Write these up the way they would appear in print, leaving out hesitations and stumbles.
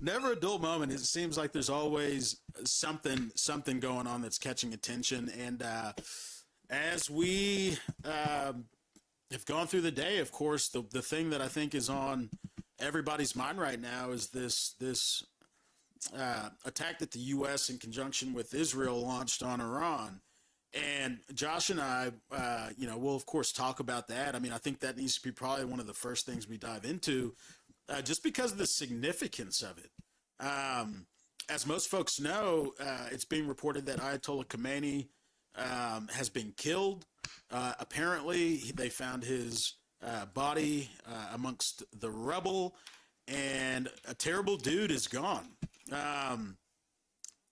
never a dull moment. It seems like there's always something going on that's catching attention. And as we have gone through the day, of course, the thing that I think is on everybody's mind right now is this attack that the U.S. in conjunction with Israel launched on Iran. And Josh and I, we'll of course talk about that. I mean, I think that needs to be probably one of the first things we dive into, just because of the significance of it. As most folks know, it's being reported that Ayatollah Khomeini has been killed. Apparently, they found his body amongst the rubble, and a terrible dude is gone.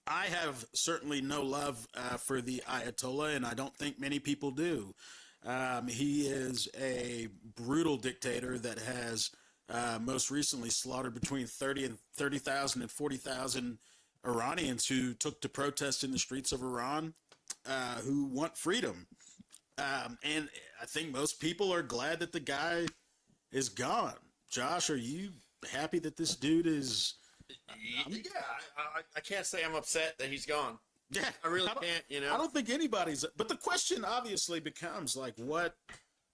I have certainly no love for the Ayatollah, and I don't think many people do. He is a brutal dictator that has most recently slaughtered between 30,000 and 40,000 Iranians who took to protest in the streets of Iran, who want freedom. And I think most people are glad that the guy is gone. Josh, are you happy that this dude is... I can't say I'm upset that he's gone. Yeah, I really can't, I don't think anybody's, but the question obviously becomes like, what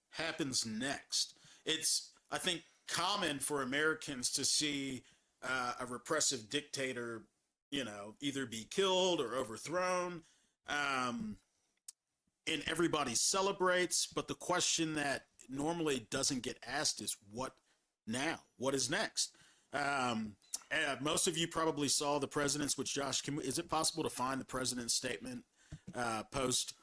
happens next? It's, I think, common for Americans to see a repressive dictator, either be killed or overthrown. And everybody celebrates, but the question that normally doesn't get asked is what now? What is next? Most of you probably saw the president's, which Josh, is it possible to find the president's statement post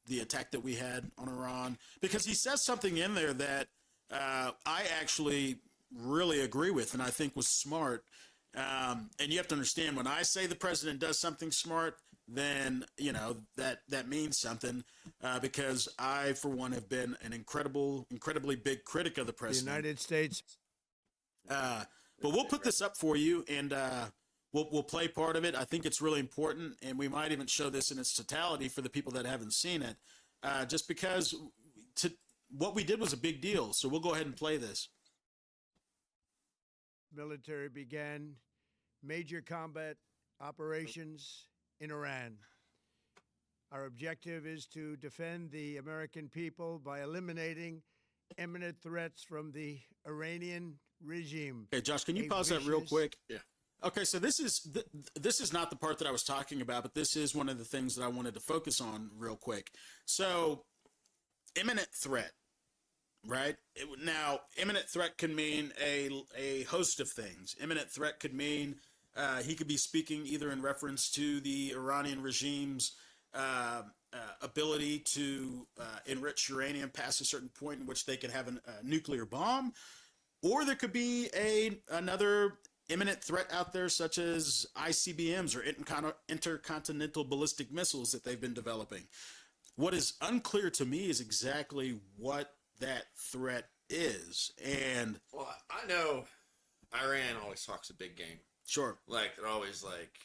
the attack that we had on Iran? Because he says something in there that I actually really agree with and I think was smart. And you have to understand, when I say the president does something smart, then, that means something, because I, for one, have been an incredibly big critic of the president. The United States. But we'll put this up for you, and we'll play part of it. I think it's really important, and we might even show this in its totality for the people that haven't seen it, just because what we did was a big deal. So we'll go ahead and play this. Military began major combat operations in Iran. Our objective is to defend the American people by eliminating imminent threats from the Iranian regime. Okay, Josh, can you pause that real quick? Yeah. Okay, so this is not the part that I was talking about, but this is one of the things that I wanted to focus on real quick. So, imminent threat, right? Now, imminent threat can mean a host of things. Imminent threat could mean he could be speaking either in reference to the Iranian regime's ability to enrich uranium past a certain point in which they could have a nuclear bomb, or there could be another imminent threat out there, such as ICBMs or intercontinental ballistic missiles that they've been developing. What is unclear to me is exactly what that threat is. And well, I know Iran always talks a big game. Sure. Like, they're always like,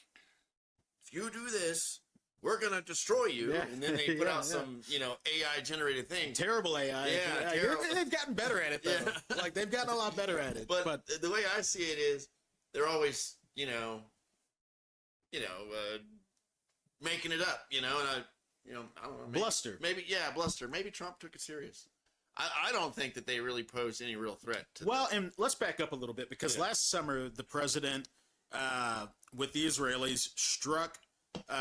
if you do this, we're going to destroy you. Yeah. And then they put out some, AI generated thing. Terrible AI. Yeah. Terrible. They've gotten better at it, though. Yeah. Like, they've gotten a lot better at it. But the way I see it is, they're always, making it up, and I don't know. Maybe, bluster. Bluster. Maybe Trump took it serious. I don't think that they really posed any real threat to and let's back up a little bit, because last summer, the president, with the Israelis, struck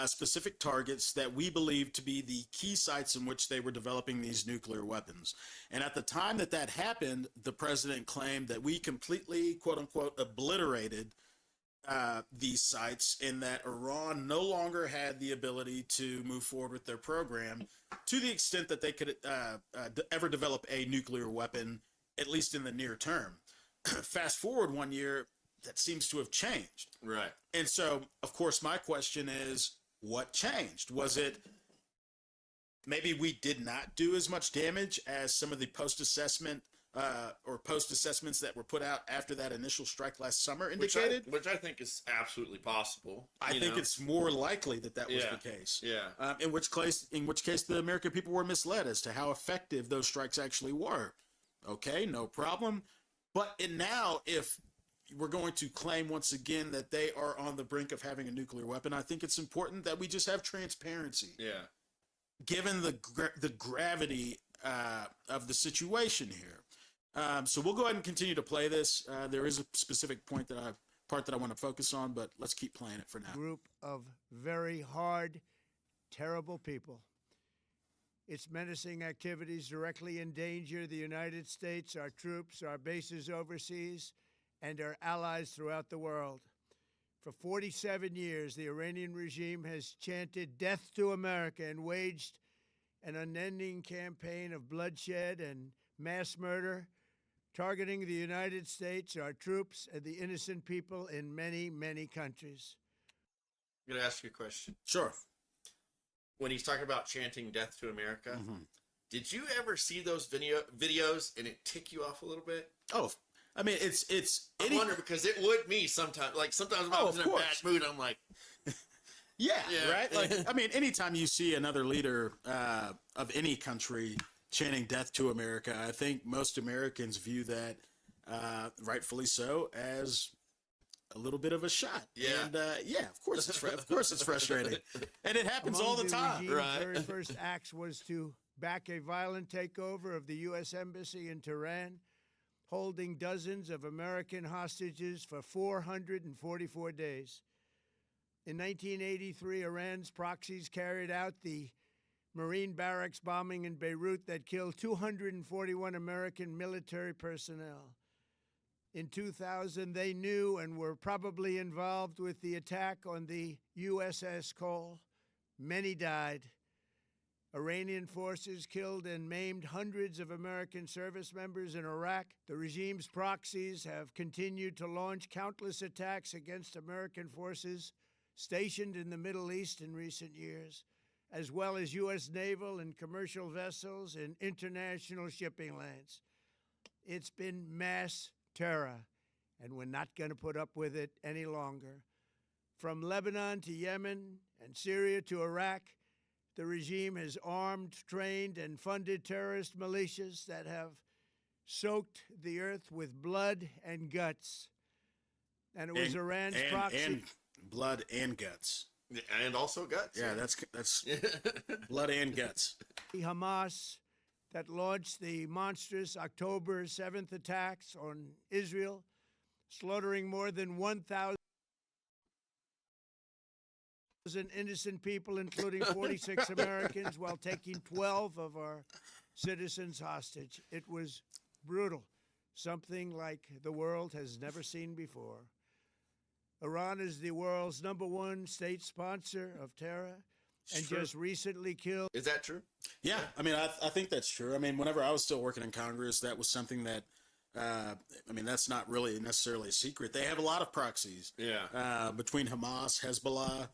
specific targets that we believe to be the key sites in which they were developing these nuclear weapons. And at the time that happened, the president claimed that we completely, quote unquote, obliterated these sites, and that Iran no longer had the ability to move forward with their program to the extent that they could ever develop a nuclear weapon, at least in the near term. Fast forward 1 year, that seems to have changed. Right. And so, of course, my question is, what changed? Was it maybe we did not do as much damage as some of the post-assessment or post-assessments that were put out after that initial strike last summer indicated? Which I think is absolutely possible. I think it's more likely that was the case. Yeah. In which case, the American people were misled as to how effective those strikes actually were. Okay, no problem. But now, if we're going to claim once again that they are on the brink of having a nuclear weapon. I think it's important that we just have transparency. Yeah. Given the gravity of the situation here. So we'll go ahead and continue to play this. There is a specific part that I want to focus on, but let's keep playing it for now. Group of very hard, terrible people. Its menacing activities directly endanger the United States, our troops, our bases overseas, and our allies throughout the world. For 47 years, the Iranian regime has chanted death to America and waged an unending campaign of bloodshed and mass murder, targeting the United States, our troops, and the innocent people in many, many countries. I'm going to ask you a question. Sure. When he's talking about chanting death to America, did you ever see those videos and it tick you off a little bit? Oh, I mean, it's. I wonder because it would me sometimes. Like sometimes when I was in a bad mood, I'm like, yeah, right. Like, I mean, anytime you see another leader of any country chanting "Death to America," I think most Americans view that, rightfully so, as a little bit of a shot. Yeah. And of course it's frustrating, and it happens all the time. Regime's Right. very first acts was to back a violent takeover of the U.S. Embassy in Tehran, holding dozens of American hostages for 444 days. In 1983, Iran's proxies carried out the Marine barracks bombing in Beirut that killed 241 American military personnel. In 2000, they knew and were probably involved with the attack on the USS Cole. Many died. Iranian forces killed and maimed hundreds of American service members in Iraq. The regime's proxies have continued to launch countless attacks against American forces stationed in the Middle East in recent years, as well as U.S. naval and commercial vessels in international shipping lanes. It's been mass terror, and we're not going to put up with it any longer. From Lebanon to Yemen and Syria to Iraq, the regime has armed, trained, and funded terrorist militias that have soaked the earth with blood and guts. And it was Iran's proxy. And blood and guts. and also guts. Yeah, that's blood and guts. Hamas that launched the monstrous October 7th attacks on Israel, slaughtering more than 1,000 innocent people, including 46 Americans, while taking 12 of our citizens hostage. It was brutal, something like the world has never seen before. Iran is the world's #1 state sponsor of terror and just recently killed. Is that true? Yeah, I mean, I think that's true. I mean, whenever I was still working in Congress, that was something that, I mean, that's not really necessarily a secret. They have a lot of proxies. Yeah. Between Hamas, Hezbollah,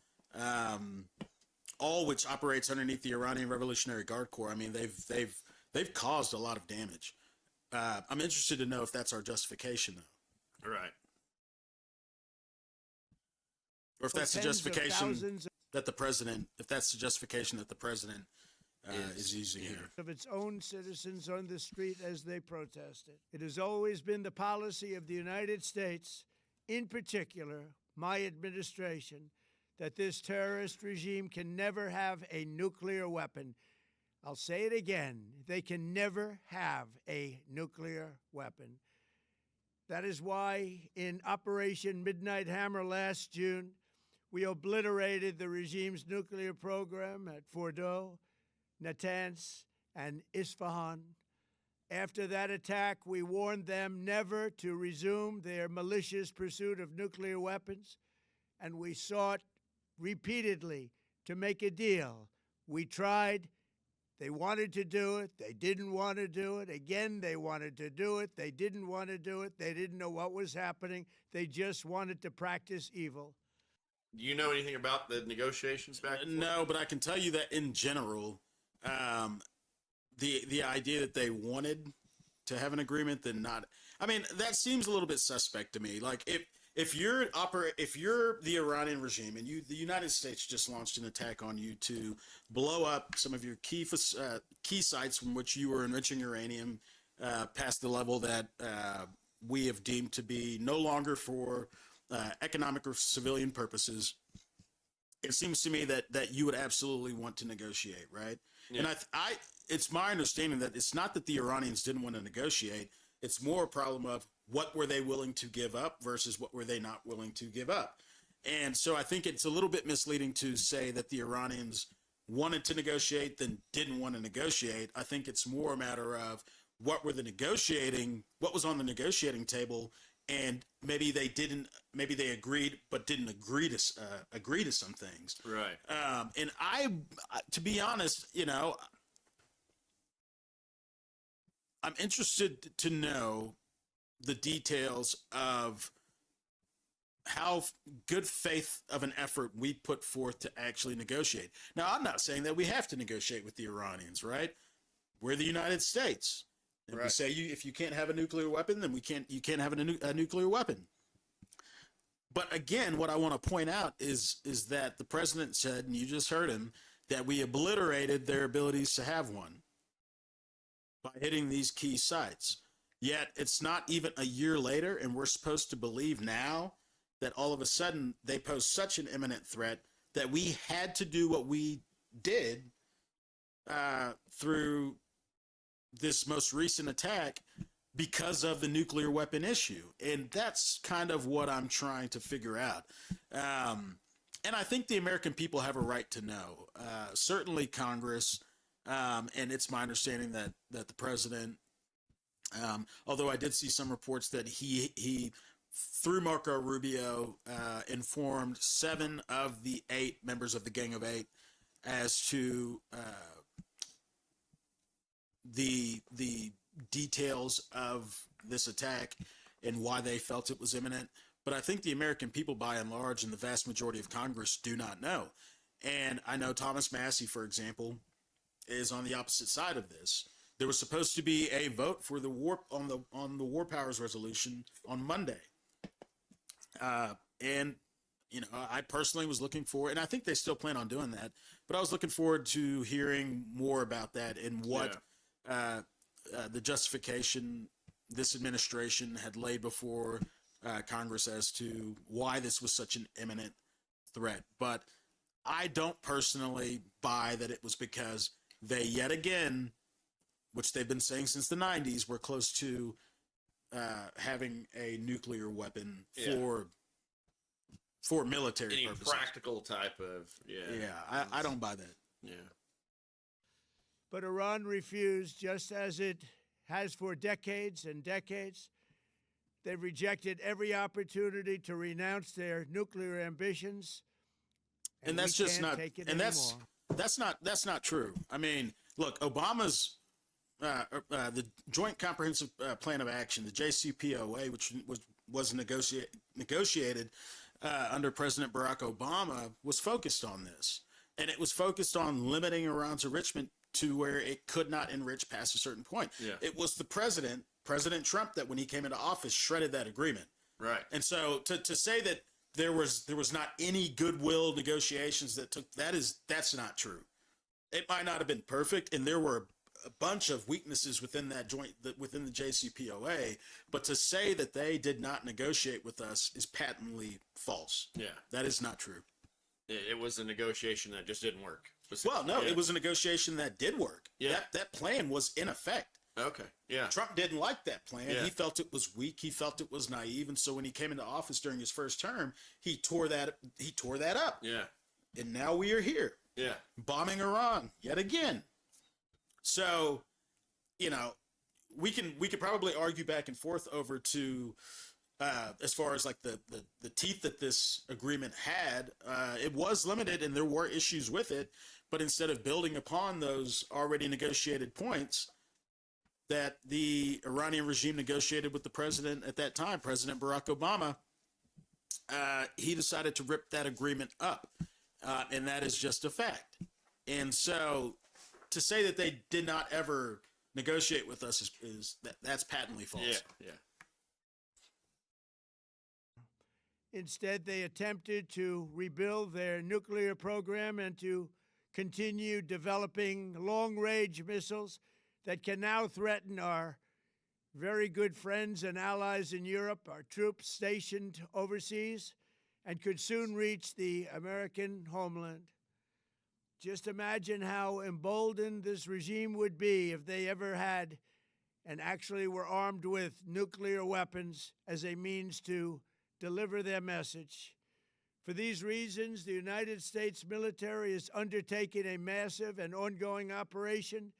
all which operates underneath the Iranian Revolutionary Guard Corps. I mean, they've caused a lot of damage. I'm interested to know if that's our justification, though. Right. Or if that's the justification that the president, if that's the justification that the president is using here. Of its own citizens on the street as they protested. It has always been the policy of the United States, in particular, my administration, that this terrorist regime can never have a nuclear weapon. I'll say it again. They can never have a nuclear weapon. That is why in Operation Midnight Hammer last June, we obliterated the regime's nuclear program at Fordow, Natanz, and Isfahan. After that attack, we warned them never to resume their malicious pursuit of nuclear weapons, and we sought repeatedly to make a deal. We tried. They wanted to do it. They didn't want to do it. Again, they wanted to do it. They didn't want to do it. They didn't know what was happening. They just wanted to practice evil. Do you know anything about the negotiations back and forth? No, but I can tell you that in general, the idea that they wanted to have an agreement, then not. I mean, that seems a little bit suspect to me. Like if you're the Iranian regime and the United States just launched an attack on you to blow up some of your key sites from which you were enriching uranium past the level that we have deemed to be no longer for economic or civilian purposes, it seems to me that you would absolutely want to negotiate, right? Yeah. And it's my understanding that it's not that the Iranians didn't want to negotiate. It's more a problem of what were they willing to give up versus what were they not willing to give up. And so I think it's a little bit misleading to say that the Iranians wanted to negotiate then didn't want to negotiate. I think it's more a matter of what was on the negotiating table, and maybe they agreed but didn't agree to some things. Right. And to be honest, I'm interested to know the details of how good faith of an effort we put forth to actually negotiate. Now, I'm not saying that we have to negotiate with the Iranians, right? We're the United States. And we say if you can't have a nuclear weapon, then you can't have a nuclear weapon. But again, what I want to point out is that the president said, and you just heard him, that we obliterated their abilities to have one by hitting these key sites. Yet it's not even a year later, and we're supposed to believe now that all of a sudden they pose such an imminent threat that we had to do what we did through this most recent attack because of the nuclear weapon issue. And that's kind of what I'm trying to figure out. And I think the American people have a right to know. Certainly Congress, and it's my understanding that the president, although I did see some reports that he through Marco Rubio, informed 7 of the 8 members of the Gang of 8 as to the details of this attack and why they felt it was imminent. But I think the American people, by and large, and the vast majority of Congress, do not know. And I know Thomas Massey, for example, is on the opposite side of this. There was supposed to be a vote for the war on the War Powers Resolution on Monday. And, I personally was looking forward, and I think they still plan on doing that, but I was looking forward to hearing more about that and what the justification this administration had laid before Congress as to why this was such an imminent threat. But I don't personally buy that it was because they yet again, which they've been saying since the 90s, were close to having a nuclear weapon for military Any purposes. practical type of I don't buy that. Yeah. But Iran refused, just as it has for decades and decades. They've rejected every opportunity to renounce their nuclear ambitions. And that's just not, and that's not true. I mean, look, Obama's the Joint Comprehensive Plan of Action, the JCPOA, which was negotiated under President Barack Obama, was focused on this, and it was focused on limiting Iran's enrichment to where it could not enrich past a certain point. Yeah. It was the President Trump, that when he came into office shredded that agreement. Right. And so to say that there was not any goodwill negotiations that took, that's not true. It might not have been perfect, and there were a bunch of weaknesses within within the JCPOA, but to say that they did not negotiate with us is patently false. Yeah. That is not true. It was a negotiation that just didn't work. Well, no, it was a negotiation that did work. Yeah. That plan was in effect. Okay. Yeah. Trump didn't like that plan. Yeah. He felt it was weak. He felt it was naive. And so when he came into office during his first term, he tore that up. Yeah. And now we are here. Yeah. Bombing Iran yet again. So, we could probably argue back and forth over to as far as like the teeth that this agreement had. It was limited and there were issues with it, but instead of building upon those already negotiated points that the Iranian regime negotiated with the president at that time, President Barack Obama, he decided to rip that agreement up. And that is just a fact. And so to say that they did not ever negotiate with us that's patently false. Yeah. Yeah. Instead, they attempted to rebuild their nuclear program and to continue developing long-range missiles that can now threaten our very good friends and allies in Europe, our troops stationed overseas, and could soon reach the American homeland. Just imagine how emboldened this regime would be if they ever had and actually were armed with nuclear weapons as a means to deliver their message. For these reasons, the United States military is undertaking a massive and ongoing operation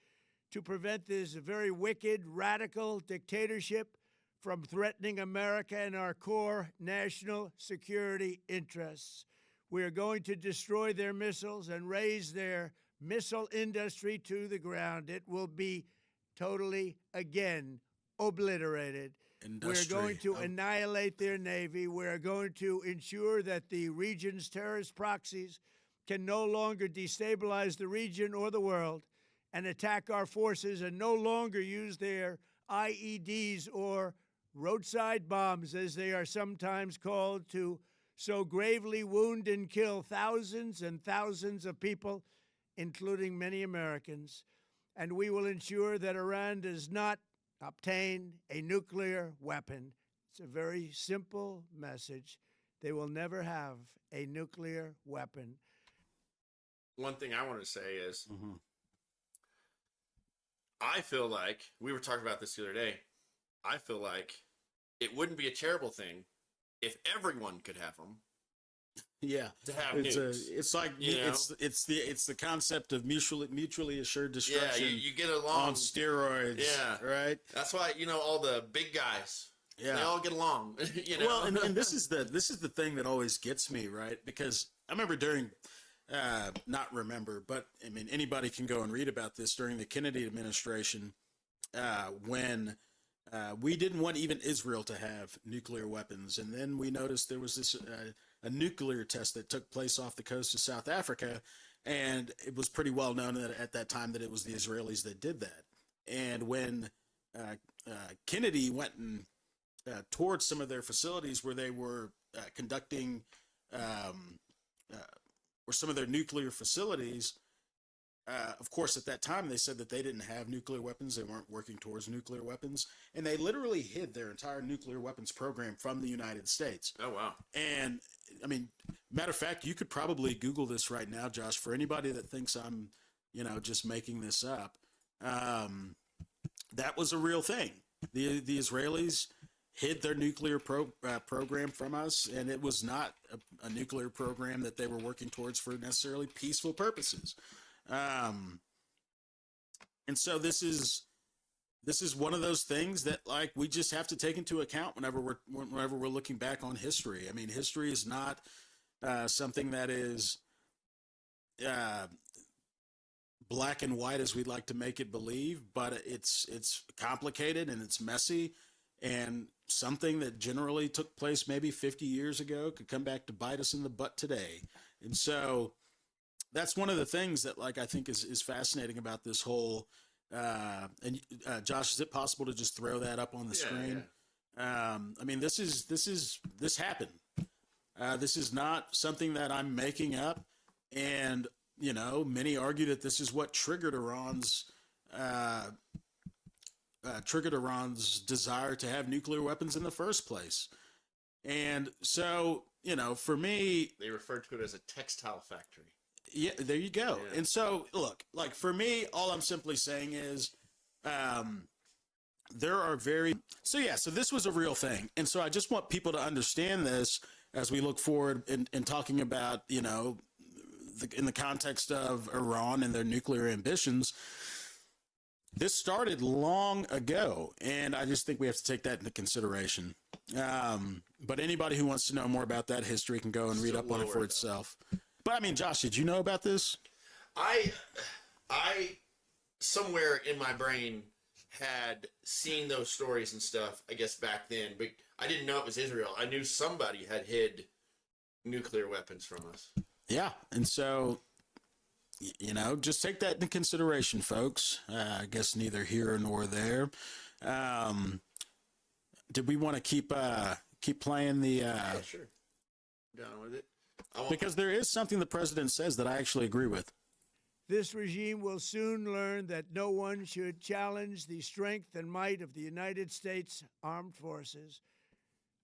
to prevent this very wicked, radical dictatorship from threatening America and our core national security interests. We are going to destroy their missiles and raise their missile industry to the ground. It will be totally, again, obliterated. We're going to annihilate their Navy. We're going to ensure that the region's terrorist proxies can no longer destabilize the region or the world and attack our forces and no longer use their IEDs or roadside bombs, as they are sometimes called, to so gravely wound and kill thousands and thousands of people, including many Americans. And we will ensure that Iran does not obtain a nuclear weapon. It's a very simple message. They will never have a nuclear weapon. One thing I want to say is, I feel like, we were talking about this the other day, I feel like it wouldn't be a terrible thing if everyone could have them. Yeah, to have it's nukes. it's like it's the concept of mutually assured destruction. Yeah, you get along on steroids. Yeah, right. That's why all the big guys. Yeah, they all get along. Well, and this is the thing that always gets me, right? Because I remember during, but I mean anybody can go and read about this during the Kennedy administration, when we didn't want even Israel to have nuclear weapons, and then we noticed there was this a nuclear test that took place off the coast of South Africa, and it was pretty well known that at that time that it was the Israelis that did that. And when Kennedy went and towards some of their facilities where they were conducting, or some of their nuclear facilities, of course, at that time, they said that they didn't have nuclear weapons. They weren't working towards nuclear weapons. And they literally hid their entire nuclear weapons program from the United States. Oh, wow. And, I mean, matter of fact, you could probably Google this right now, Josh, for anybody that thinks I'm, just making this up. That was a real thing. The Israelis hid their nuclear program from us, and it was not a nuclear program that they were working towards for necessarily peaceful purposes. And so this is one of those things that we just have to take into account whenever we're looking back on history. I mean, history is not something that is black and white as we'd like to make it believe, but it's complicated and it's messy, and something that generally took place maybe 50 years ago could come back to bite us in the butt today. And so that's one of the things that I think is fascinating about this whole, and Josh, is it possible to just throw that up on the screen? Yeah. I mean, this happened. This is not something that I'm making up. And, many argue that this is what triggered Iran's desire to have nuclear weapons in the first place. And so, for me, they referred to it as a textile factory. Yeah, there you go. Yeah. And so, look, for me, all I'm simply saying is, there are so this was a real thing. And so I just want people to understand this as we look forward in talking about, in the context of Iran and their nuclear ambitions. This started long ago, and I just think we have to take that into consideration. But anybody who wants to know more about that history can go and read up on it for itself. But I mean, Josh, did you know about this? I somewhere in my brain had seen those stories and stuff, I guess back then, but I didn't know it was Israel. I knew somebody had hid nuclear weapons from us. Yeah. And so, just take that into consideration, folks. I guess neither here nor there. Did we want to keep playing the, yeah, sure. I'm down with it. Because there is something the president says that I actually agree with. This regime will soon learn that no one should challenge the strength and might of the United States Armed Forces.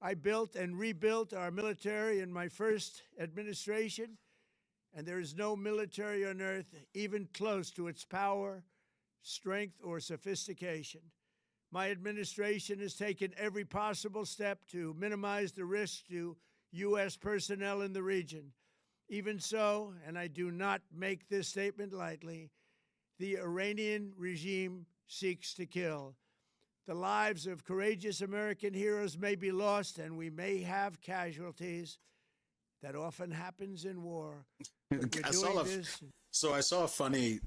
I built and rebuilt our military in my first administration, and there is no military on earth even close to its power, strength, or sophistication. My administration has taken every possible step to minimize the risk to U.S. personnel in the region. Even so, and I do not make this statement lightly, the Iranian regime seeks to kill. The lives of courageous American heroes may be lost, and we may have casualties. That often happens in war. I saw a funny,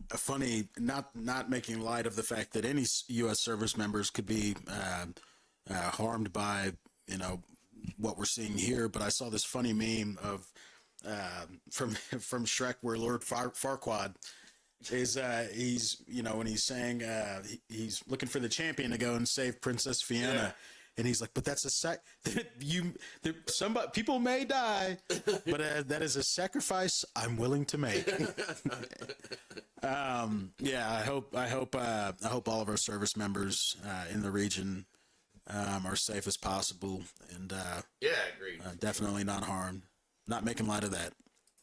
not making light of the fact that any U.S. service members could be harmed by, what we're seeing here. But I saw this funny meme of from Shrek where Lord Farquaad is he's when he's saying he's looking for the champion to go and save Princess Fiona. Yeah. And he's like, but that's somebody, people may die, but that is a sacrifice I'm willing to make. I hope all of our service members in the region are safe as possible, and agreed. Definitely not harmed. Not making light of that.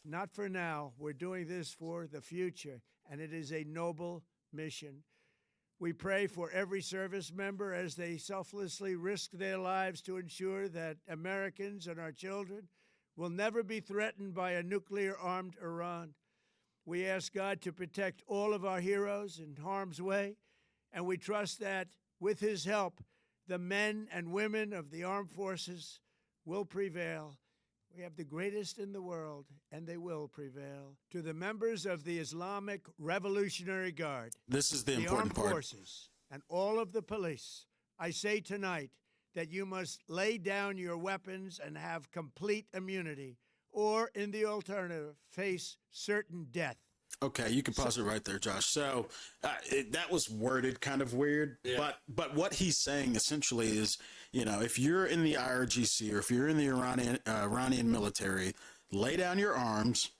Not for now. We're doing this for the future, and it is a noble mission. We pray for every service member as they selflessly risk their lives to ensure that Americans and our children will never be threatened by a nuclear-armed Iran. We ask God to protect all of our heroes in harm's way, and we trust that, with his help, the men and women of the armed forces will prevail. We have the greatest in the world, and they will prevail. To the members of the Islamic Revolutionary Guard, this is the armed important part. forces, and all of the police, I say tonight that you must lay down your weapons and have complete immunity, or, in the alternative, face certain death. Okay, you can pause it right there, Josh. So that was worded kind of weird, but what he's saying essentially is, if you're in the IRGC or if you're in the Iranian military, lay down your arms,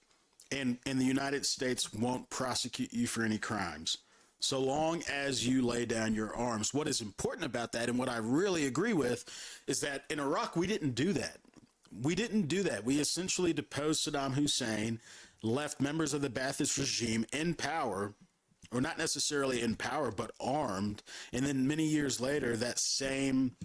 and the United States won't prosecute you for any crimes, so long as you lay down your arms. What is important about that, and what I really agree with, is that in Iraq we didn't do that. We didn't do that. We essentially deposed Saddam Hussein, left members of the Ba'athist regime in power, or not necessarily in power, but armed. And then many years later, the same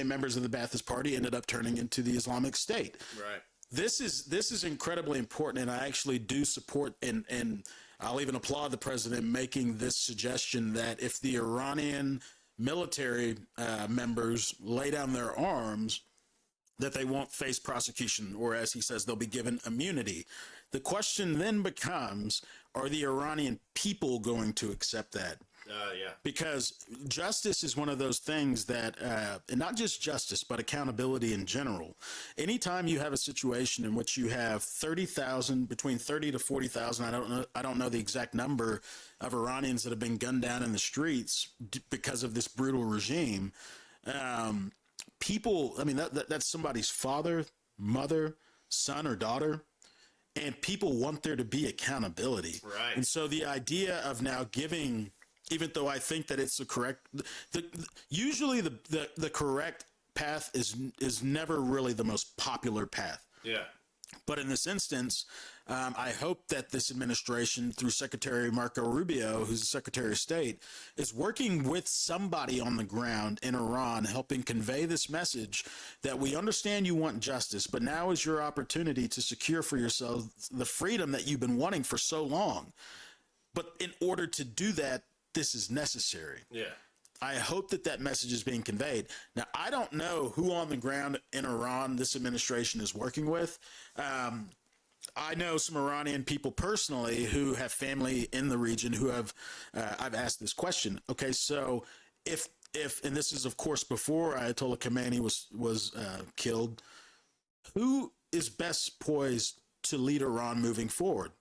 members of the Ba'athist Party ended up turning into the Islamic State. Right. This is incredibly important, and I actually do support, and I'll even applaud the president making this suggestion that if the Iranian military members lay down their arms, that they won't face prosecution, or as he says, they'll be given immunity. The question then becomes, are the Iranian people going to accept that? Because justice is one of those things that, and not just justice, but accountability in general. Anytime you have a situation in which you have 30,000, between 30 to 40,000, I don't know the exact number of Iranians that have been gunned down in the streets because of this brutal regime. People, I mean, that's somebody's father, mother, son, or daughter, and people want there to be accountability. Right. And so the idea of now giving, even though I think that it's the correct, usually the correct path is never really the most popular path. Yeah. But in this instance, I hope that this administration, through Secretary Marco Rubio, who's the Secretary of State, is working with somebody on the ground in Iran, helping convey this message that we understand you want justice, but now is your opportunity to secure for yourself the freedom that you've been wanting for so long. But in order to do that, this is necessary. Yeah. I hope that message is being conveyed. Now, I don't know who on the ground in Iran this administration is working with. I know some Iranian people personally who have family in the region who have, I've asked this question. Okay, so if, and this is of course before Ayatollah Khomeini was killed, who is best poised to lead Iran moving forward?